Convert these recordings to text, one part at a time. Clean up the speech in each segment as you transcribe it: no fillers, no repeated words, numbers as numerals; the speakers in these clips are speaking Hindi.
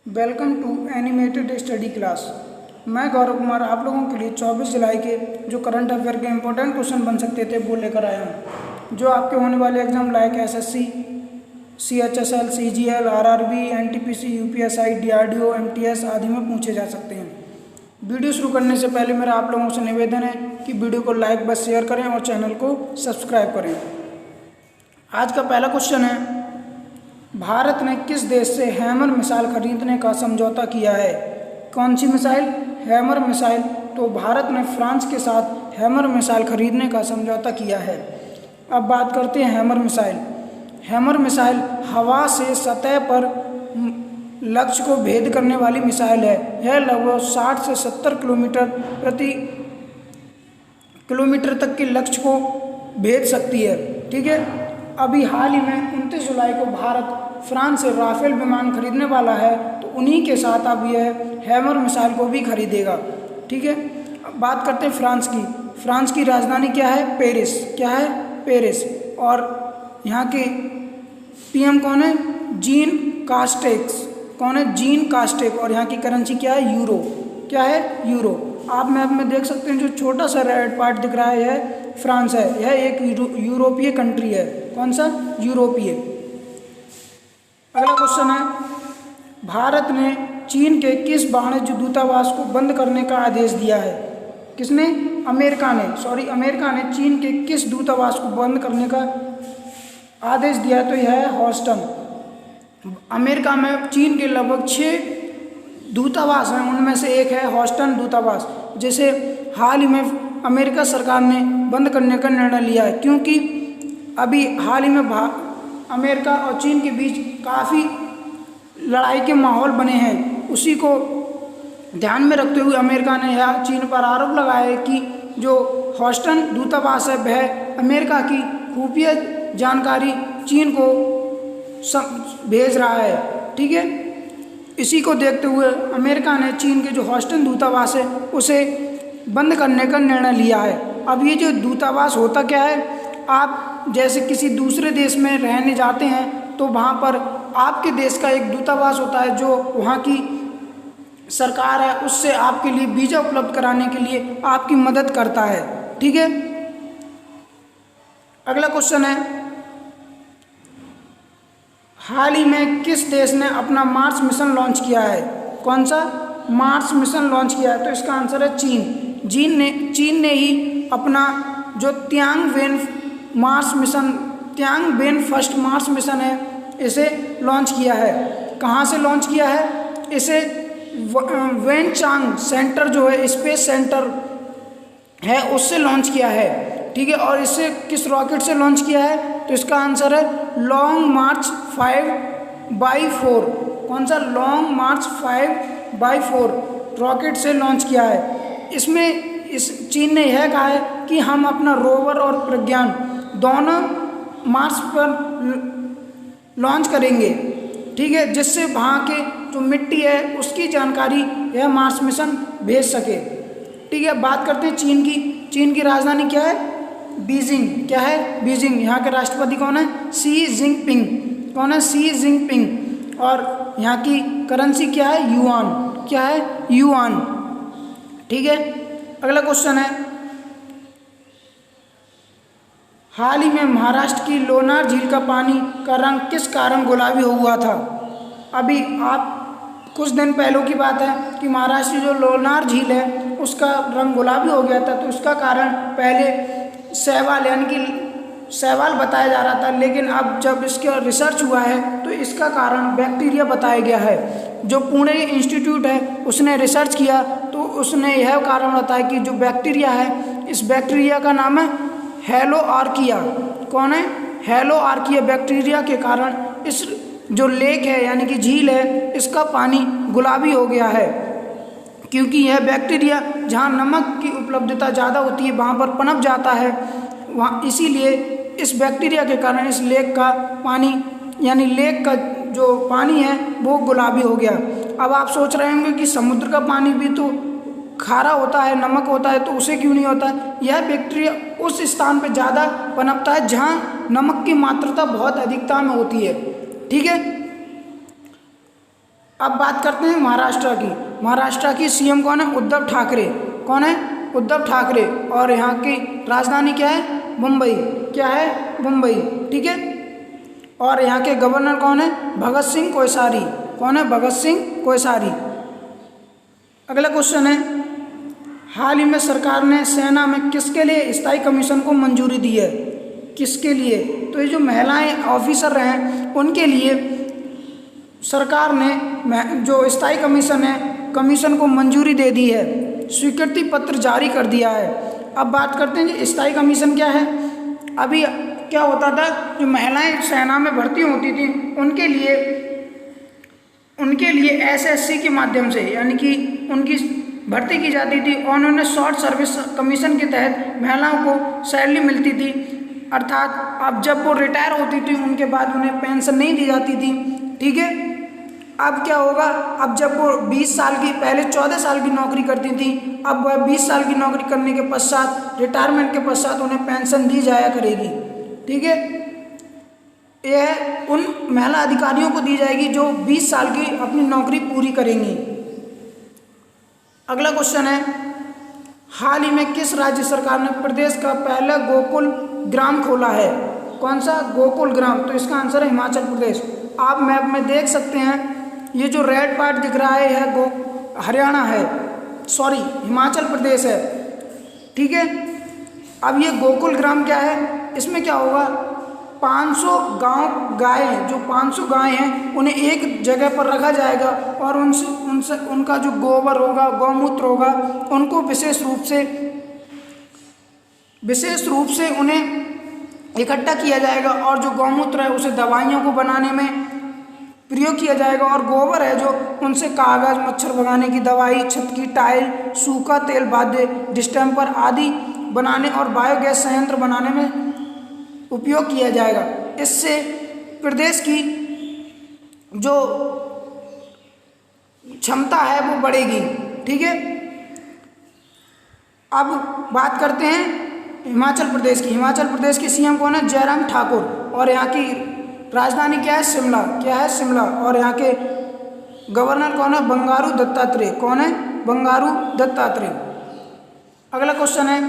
Welcome to animated study class. मैं गौरव कुमार आप लोगों के लिए 24 जुलाई के जो करंट अफेयर के इंपॉर्टेंट क्वेश्चन बन सकते थे वो लेकर आया हूँ, जो आपके होने वाले exam like SSC, CHSL, CGL, RRB, NTPC, UPSI, DRDO, MTS आदि में पूछे जा सकते हैं। वीडियो शुरू करने से पहले मेरा आप लोगों से निवेदन है कि वीडियो को लाइक बस शेयर करें और चैनल को सब्सक्राइब करें। आज का पहला क्वेश्चन है, भारत ने किस देश से हैमर मिसाइल खरीदने का समझौता किया है? कौन सी मिसाइल? Hammer missile. तो भारत ने फ्रांस के साथ हैमर मिसाइल खरीदने का समझौता किया है। अब बात करते हैं हैमर मिसाइल। हैमर मिसाइल हवा से सतह पर लक्ष्य को भेद करने वाली मिसाइल है। यह लगभग 60 से 70 किलोमीटर तक के लक्ष्य को भेद सकती है। ठीक है। अभी हाल ही में 29 जुलाई को भारत फ्रांस से राफेल विमान खरीदने वाला है, तो उन्हीं के साथ अब यह हैमर मिसाइल को भी खरीदेगा। ठीक है। अब बात करते हैं फ्रांस की। फ्रांस की राजधानी क्या है? पेरिस। क्या है? पेरिस। और यहाँ के पीएम कौन है? Jean Castex. कौन है? जीन कास्टेक। और यहाँ की करेंसी क्या है? यूरो। क्या है? यूरो। आप मैप में देख सकते हैं, जो छोटा सा रेड पार्ट दिख रहा है यह फ्रांस है। यह एक यूरोपीय कंट्री है। कौन सा? यूरोपीय। अगला क्वेश्चन है, भारत ने चीन के किस वाणिज्य दूतावास को बंद करने का आदेश दिया है? किसने? अमेरिका ने चीन के किस दूतावास को बंद करने का आदेश दिया है? तो यह है ह्यूस्टन। अमेरिका में चीन के लगभग 6 दूतावास हैं, उनमें से एक है ह्यूस्टन दूतावास, जिसे हाल ही में अमेरिका सरकार ने बंद करने का निर्णय लिया है, क्योंकि अभी हाल ही में अमेरिका और चीन के बीच काफ़ी लड़ाई के माहौल बने हैं। उसी को ध्यान में रखते हुए अमेरिका ने यह चीन पर आरोप लगाया है कि जो ह्यूस्टन दूतावास है वह अमेरिका की खुफिया जानकारी चीन को भेज रहा है। ठीक है। इसी को देखते हुए अमेरिका ने चीन के जो ह्यूस्टन दूतावास है उसे बंद करने का निर्णय लिया है। अब ये जो दूतावास होता क्या है, आप जैसे किसी दूसरे देश में रहने जाते हैं तो वहाँ पर आपके देश का एक दूतावास होता है, जो वहाँ की सरकार है उससे आपके लिए वीज़ा उपलब्ध कराने के लिए आपकी मदद करता है। ठीक है। अगला क्वेश्चन है, हाल ही में किस देश ने अपना मार्स मिशन लॉन्च किया है? कौन सा? मार्स मिशन लॉन्च किया है। तो इसका आंसर है चीन। चीन ने ही अपना जो तियांगवेन फर्स्ट मार्स मिशन है इसे लॉन्च किया है। कहाँ से लॉन्च किया है? इसे वेनचांग सेंटर जो है स्पेस सेंटर है उससे लॉन्च किया है। ठीक है। और इसे किस रॉकेट से लॉन्च किया है? तो इसका आंसर है लॉन्ग मार्च 5x4। कौन सा? लॉन्ग मार्च 5x4 रॉकेट से लॉन्च किया है। इस चीन ने यह कहा है कि हम अपना रोवर और प्रज्ञान दोनों मार्स पर लॉन्च करेंगे। ठीक है। जिससे वहाँ के जो मिट्टी है उसकी जानकारी यह मार्स मिशन भेज सके। ठीक है। बात करते हैं चीन की। चीन की राजधानी क्या है? बीजिंग। क्या है? बीजिंग। यहाँ के राष्ट्रपति कौन है? Xi Jinping. कौन है? Xi Jinping. और यहाँ की करेंसी क्या है? युआन। क्या है? युआन। ठीक है। अगला क्वेश्चन है, हाल ही में महाराष्ट्र की लोनार झील का पानी का रंग किस कारण गुलाबी हुआ था? अभी आप कुछ दिन पहले की बात है कि महाराष्ट्र की जो लोनार झील है उसका रंग गुलाबी हो गया था। तो इसका कारण पहले शैवाल बताया जा रहा था, लेकिन अब जब इसका रिसर्च हुआ है तो इसका कारण बैक्टीरिया बताया गया है। जो पुणे इंस्टीट्यूट है उसने रिसर्च किया तो उसने यह कारण बताया कि जो बैक्टीरिया है, इस बैक्टीरिया का नाम है हेलो आर्किया। कौन है? हेलो आर्किया बैक्टीरिया के कारण इस जो लेक है यानी कि झील है इसका पानी गुलाबी हो गया है, क्योंकि यह बैक्टीरिया जहाँ नमक की उपलब्धता ज़्यादा होती है वहाँ पर पनप जाता है वहाँ, इसीलिए इस बैक्टीरिया के कारण इस लेक का पानी यानी लेक का जो पानी है वो गुलाबी हो गया। अब आप सोच रहे होंगे कि समुद्र का पानी भी तो खारा होता है, नमक होता है, तो उसे क्यों नहीं होता? यह बैक्टीरिया उस स्थान पर ज़्यादा पनपता है जहाँ नमक की मात्रा बहुत अधिकता में होती है। ठीक है। अब बात करते हैं महाराष्ट्र की। महाराष्ट्र की सीएम कौन है? उद्धव ठाकरे। कौन है? उद्धव ठाकरे। और यहाँ की राजधानी क्या है? मुंबई। क्या है? मुंबई। ठीक है। और यहाँ के गवर्नर कौन है? भगत सिंह कोश्यारी। कौन है? भगत सिंह कोश्यारी। अगला क्वेश्चन है, हाल ही में सरकार ने सेना में किसके लिए स्थायी कमीशन को मंजूरी दी है? किसके लिए? तो ये जो महिलाएं ऑफिसर हैं उनके लिए सरकार ने जो स्थायी कमीशन है, कमीशन को मंजूरी दे दी है, स्वीकृति पत्र जारी कर दिया है। अब बात करते हैं कि स्थायी कमीशन क्या है। अभी क्या होता था, जो महिलाएं सेना में भर्ती होती थी उनके लिए एसएससी के माध्यम से, यानी कि उनकी भर्ती की जाती थी और उन्होंने शॉर्ट सर्विस कमीशन के तहत महिलाओं को सैलरी मिलती थी। अर्थात अब जब वो रिटायर होती थी उनके बाद उन्हें पेंशन नहीं दी जाती थी। ठीक है। अब क्या होगा, अब जब वो 20 साल की, पहले 14 साल की नौकरी करती थी, अब वह 20 साल की नौकरी करने के पश्चात, रिटायरमेंट के पश्चात उन्हें पेंशन दी जाया करेगी। ठीक है। यह उन महिला अधिकारियों को दी जाएगी जो 20 साल की अपनी नौकरी पूरी करेंगी। अगला क्वेश्चन है, हाल ही में किस राज्य सरकार ने प्रदेश का पहला गोकुल ग्राम खोला है? कौन सा? गोकुल ग्राम। तो इसका आंसर है हिमाचल प्रदेश। आप मैप में देख सकते हैं, ये जो रेड पार्ट दिख रहा है यह हरियाणा है, सॉरी हिमाचल प्रदेश है। ठीक है। अब ये गोकुल ग्राम क्या है, इसमें क्या होगा, 500 गाय जो 500 गाय हैं उन्हें एक जगह पर रखा जाएगा और उनसे उनका जो गोबर होगा, गौमूत्र होगा, उनको विशेष रूप से उन्हें इकट्ठा किया जाएगा और जो गौमूत्र है उसे दवाइयों को बनाने में प्रयोग किया जाएगा और गोबर है जो उनसे कागज, मच्छर भगाने की दवाई, छत की टाइल, सूखा तेल, वाद्य डिस्टेम्पर आदि बनाने और बायोगैस संयंत्र बनाने में उपयोग किया जाएगा। इससे प्रदेश की जो क्षमता है वो बढ़ेगी। ठीक है। अब बात करते हैं हिमाचल प्रदेश की। हिमाचल प्रदेश के सीएम कौन है? जयराम ठाकुर। और यहाँ की राजधानी क्या है? शिमला। क्या है? शिमला। और यहाँ के गवर्नर कौन है? बंगारू दत्तात्रेय। कौन है? बंगारू दत्तात्रेय। अगला क्वेश्चन है,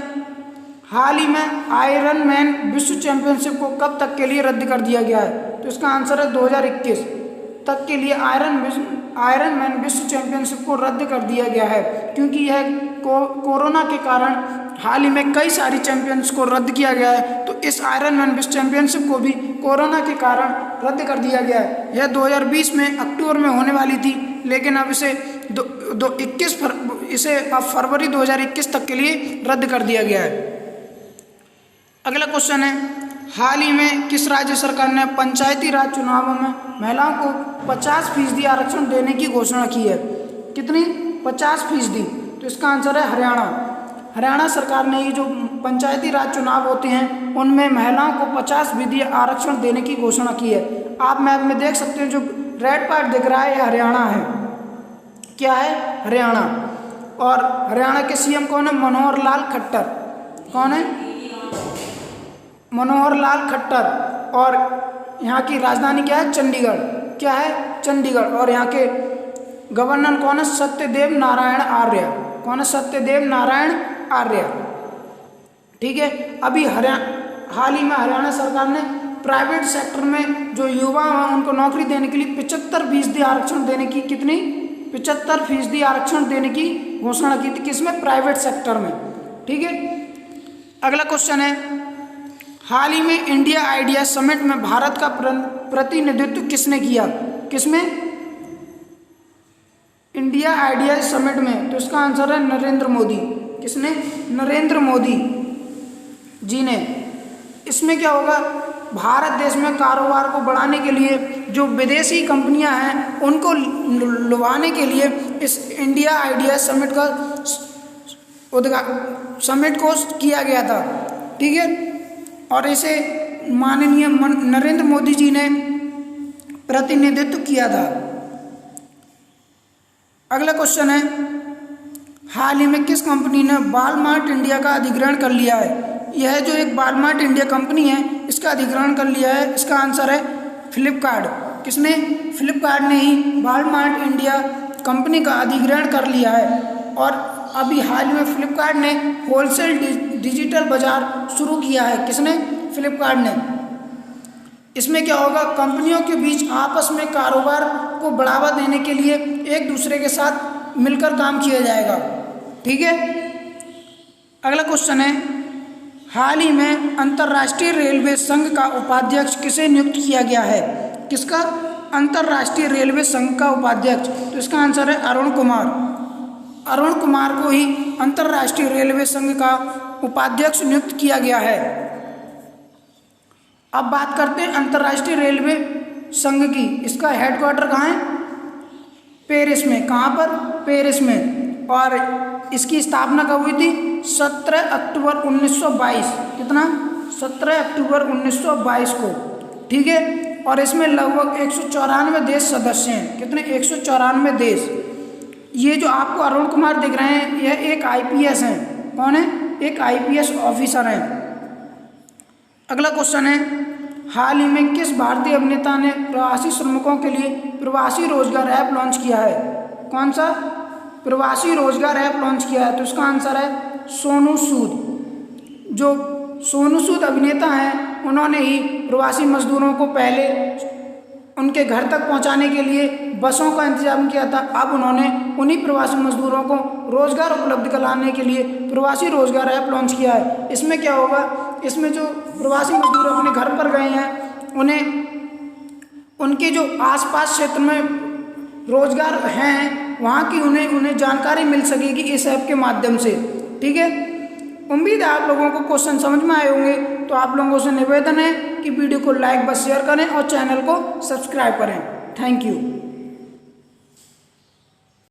हाल ही में आयरन मैन विश्व चैंपियनशिप को कब तक के लिए रद्द कर दिया गया है? तो इसका आंसर है 2021 तक के लिए आयरन मैन विश्व चैंपियनशिप को रद्द कर दिया गया है, क्योंकि यह कोरोना के कारण हाल ही में कई सारी चैंपियंस को रद्द किया गया है। तो इस आयरन मैन विश्व चैंपियनशिप को भी कोरोना के कारण रद्द कर दिया गया है। यह 2020 में अक्टूबर में होने वाली थी, लेकिन अब इसे अब फरवरी 2021 तक के लिए रद्द कर दिया गया है। अगला क्वेश्चन है, हाल ही में किस राज्य सरकार ने पंचायती राज चुनावों में महिलाओं को 50% आरक्षण देने की घोषणा की है? कितनी? 50%। तो इसका आंसर है हरियाणा। हरियाणा सरकार ने ये जो पंचायती राज चुनाव होते हैं उनमें महिलाओं को 50% आरक्षण देने की घोषणा की है। आप मैप में देख सकते हैं, जो रेड पार्ट दिख रहा है यह हरियाणा है। क्या है? हरियाणा। और हरियाणा के सीएम कौन है? मनोहर लाल खट्टर। कौन है? मनोहर लाल खट्टर। और यहाँ की राजधानी क्या है? चंडीगढ़। क्या है? चंडीगढ़। और यहाँ के गवर्नर कौन है? सत्यदेव नारायण आर्य। कौन है? सत्यदेव नारायण आर्य। ठीक है। अभी हाल ही में हरियाणा सरकार ने प्राइवेट सेक्टर में जो युवा हैं उनको नौकरी देने के लिए 75% आरक्षण देने की, कितनी? 75% आरक्षण देने की घोषणा की थी। किसमें? प्राइवेट सेक्टर में। ठीक है। अगला क्वेश्चन है, हाल ही में इंडिया आइडिया समिट में भारत का प्रतिनिधित्व किसने किया? किसमें? इंडिया आइडिया समिट में। तो इसका आंसर है नरेंद्र मोदी। किसने? नरेंद्र मोदी जी ने। इसमें क्या होगा, भारत देश में कारोबार को बढ़ाने के लिए जो विदेशी कंपनियां हैं उनको लुभाने के लिए इस इंडिया आइडिया समिट को किया गया था। ठीक है। और इसे माननीय नरेंद्र मोदी जी ने प्रतिनिधित्व किया था। अगला क्वेश्चन है, हाल ही में किस कंपनी ने वॉलमार्ट इंडिया का अधिग्रहण कर लिया है? यह जो एक वॉलमार्ट इंडिया कंपनी है इसका अधिग्रहण कर लिया है। इसका आंसर है फ्लिपकार्ट। किसने? फ्लिपकार्ट ने ही वॉलमार्ट इंडिया कंपनी का अधिग्रहण कर लिया है। और अभी हाल में फ्लिपकार्ट ने होलसेल डिजिटल बाजार शुरू किया है। किसने? फ्लिपकार्ट ने। इसमें क्या होगा, कंपनियों के बीच आपस में कारोबार को बढ़ावा देने के लिए एक दूसरे के साथ मिलकर काम किया जाएगा। ठीक है, अगला क्वेश्चन है, हाल ही में अंतर्राष्ट्रीय रेलवे संघ का उपाध्यक्ष किसे नियुक्त किया गया है? किसका? अंतर्राष्ट्रीय रेलवे संघ का उपाध्यक्ष। तो इसका आंसर है अरुण कुमार। अरुण कुमार को ही अंतर्राष्ट्रीय रेलवे संघ का उपाध्यक्ष नियुक्त किया गया है। अब बात करते हैं अंतर्राष्ट्रीय रेलवे संघ की। इसका हेडक्वार्टर कहाँ है? पेरिस में। कहाँ पर? पेरिस में। और इसकी स्थापना कब हुई थी? 17 अक्टूबर 1922। कितना? 17 अक्टूबर 1922 को। ठीक है, और इसमें लगभग 194 देश सदस्य हैं। कितने? 194 देश। ये जो आपको अरुण कुमार दिख रहे हैं, यह एक आईपीएस हैं। कौन है? एक आईपीएस ऑफिसर हैं। अगला क्वेश्चन है, हाल ही में किस भारतीय अभिनेता ने प्रवासी श्रमिकों के लिए प्रवासी रोजगार ऐप लॉन्च किया है? कौन सा? प्रवासी रोजगार ऐप लॉन्च किया है। तो इसका आंसर है सोनू सूद। जो सोनू सूद अभिनेता हैं, उन्होंने ही प्रवासी मजदूरों को पहले उनके घर तक पहुंचाने के लिए बसों का इंतजाम किया था। अब उन्होंने उन्हीं प्रवासी मजदूरों को रोजगार उपलब्ध कराने के लिए प्रवासी रोजगार ऐप लॉन्च किया है। इसमें क्या होगा, इसमें जो प्रवासी मजदूर अपने घर पर गए हैं, उन्हें उनके जो आसपास क्षेत्र में रोजगार हैं वहाँ की उन्हें जानकारी मिल सकेगी इस ऐप के माध्यम से। ठीक है, उम्मीद है आप लोगों को क्वेश्चन समझ में आए होंगे। तो आप लोगों से निवेदन है कि वीडियो को लाइक व शेयर करें और चैनल को सब्सक्राइब करें। Thank you.